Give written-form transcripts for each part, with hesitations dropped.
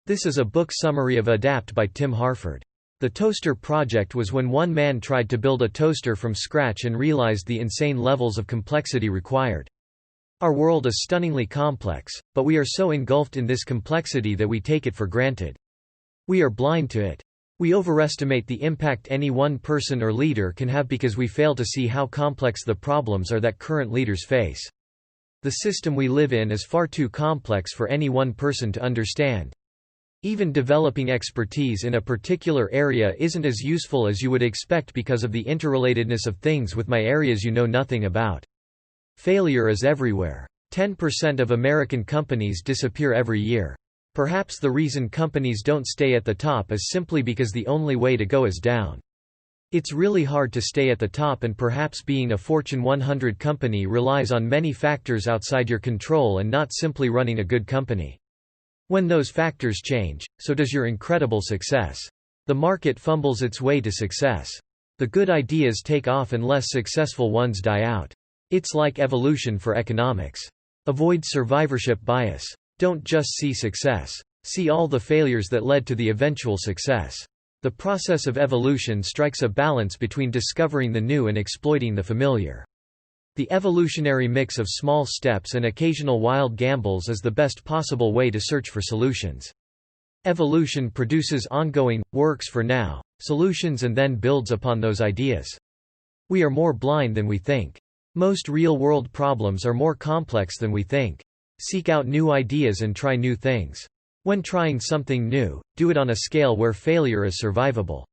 This is a book summary of Adapt by Tim Harford. The Toaster Project was when one man tried to build a toaster from scratch and realized the insane levels of complexity required. Our world is stunningly complex, but we are so engulfed in this complexity that we take it for granted. We are blind to it. We overestimate the impact any one person or leader can have because we fail to see how complex the problems are that current leaders face. The system we live in is far too complex for any one person to understand. Even developing expertise in a particular area isn't as useful as you would expect because of the interrelatedness of things with my areas you know nothing about. Failure is everywhere. 10% of American companies disappear every year. Perhaps the reason companies don't stay at the top is simply because the only way to go is down. It's really hard to stay at the top, and perhaps being a Fortune 100 company relies on many factors outside your control and not simply running a good company. When those factors change, so does your incredible success. The market fumbles its way to success. The good ideas take off and less successful ones die out. It's like evolution for economics. Avoid survivorship bias. Don't just see success. See all the failures that led to the eventual success. The process of evolution strikes a balance between discovering the new and exploiting the familiar. The evolutionary mix of small steps and occasional wild gambles is the best possible way to search for solutions. Evolution produces ongoing, works for now, solutions and then builds upon those ideas. We are more blind than we think. Most real-world problems are more complex than we think. Seek out new ideas and try new things. When trying something new, do it on a scale where failure is survivable.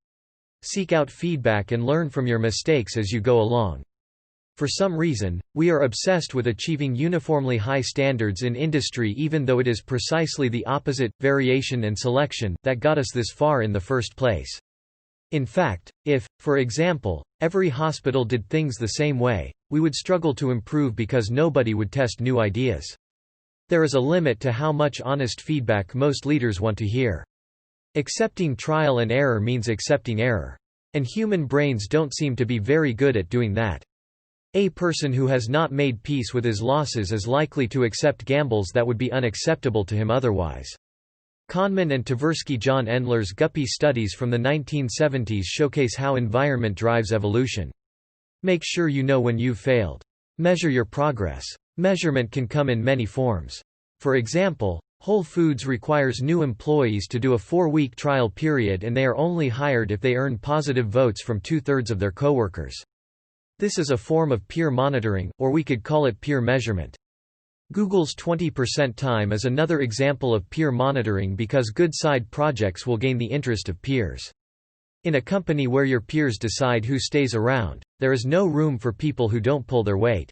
Seek out feedback and learn from your mistakes as you go along. For some reason, we are obsessed with achieving uniformly high standards in industry, even though it is precisely the opposite, variation and selection, that got us this far in the first place. In fact, if, for example, every hospital did things the same way, we would struggle to improve because nobody would test new ideas. There is a limit to how much honest feedback most leaders want to hear. Accepting trial and error means accepting error. And human brains don't seem to be very good at doing that. A person who has not made peace with his losses is likely to accept gambles that would be unacceptable to him otherwise. Kahneman and Tversky. John Endler's Guppy studies from the 1970s showcase how environment drives evolution. Make sure you know when you've failed. Measure your progress. Measurement can come in many forms. For example, Whole Foods requires new employees to do a 4-week trial period, and they are only hired if they earn positive votes from 2/3 of their coworkers. This is a form of peer monitoring, or we could call it peer measurement. Google's 20% time is another example of peer monitoring because good side projects will gain the interest of peers. In a company where your peers decide who stays around, there is no room for people who don't pull their weight.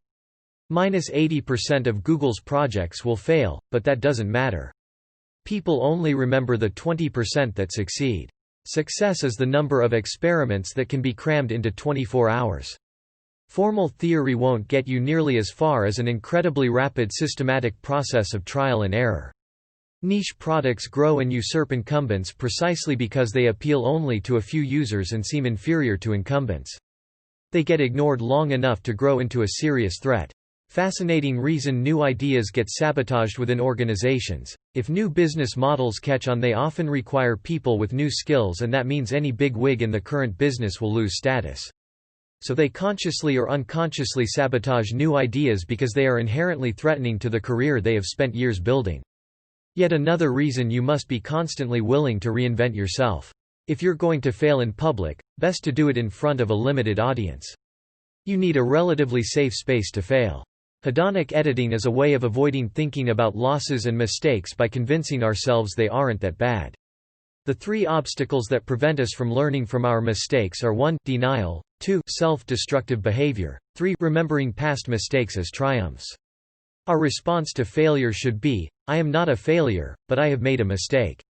-80% of Google's projects will fail, but that doesn't matter. People only remember the 20% that succeed. Success is the number of experiments that can be crammed into 24 hours. Formal theory won't get you nearly as far as an incredibly rapid systematic process of trial and error. Niche products grow and usurp incumbents precisely because they appeal only to a few users and seem inferior to incumbents. They get ignored long enough to grow into a serious threat. Fascinating reason new ideas get sabotaged within organizations. If new business models catch on, they often require people with new skills, and that means any big wig in the current business will lose status. So they consciously or unconsciously sabotage new ideas because they are inherently threatening to the career they have spent years building. Yet another reason you must be constantly willing to reinvent yourself. If you're going to fail in public, best to do it in front of a limited audience. You need a relatively safe space to fail. Hedonic editing is a way of avoiding thinking about losses and mistakes by convincing ourselves they aren't that bad. The 3 obstacles that prevent us from learning from our mistakes are 1. Denial, 2. Self-destructive behavior, 3. Remembering past mistakes as triumphs. Our response to failure should be, I am not a failure, but I have made a mistake.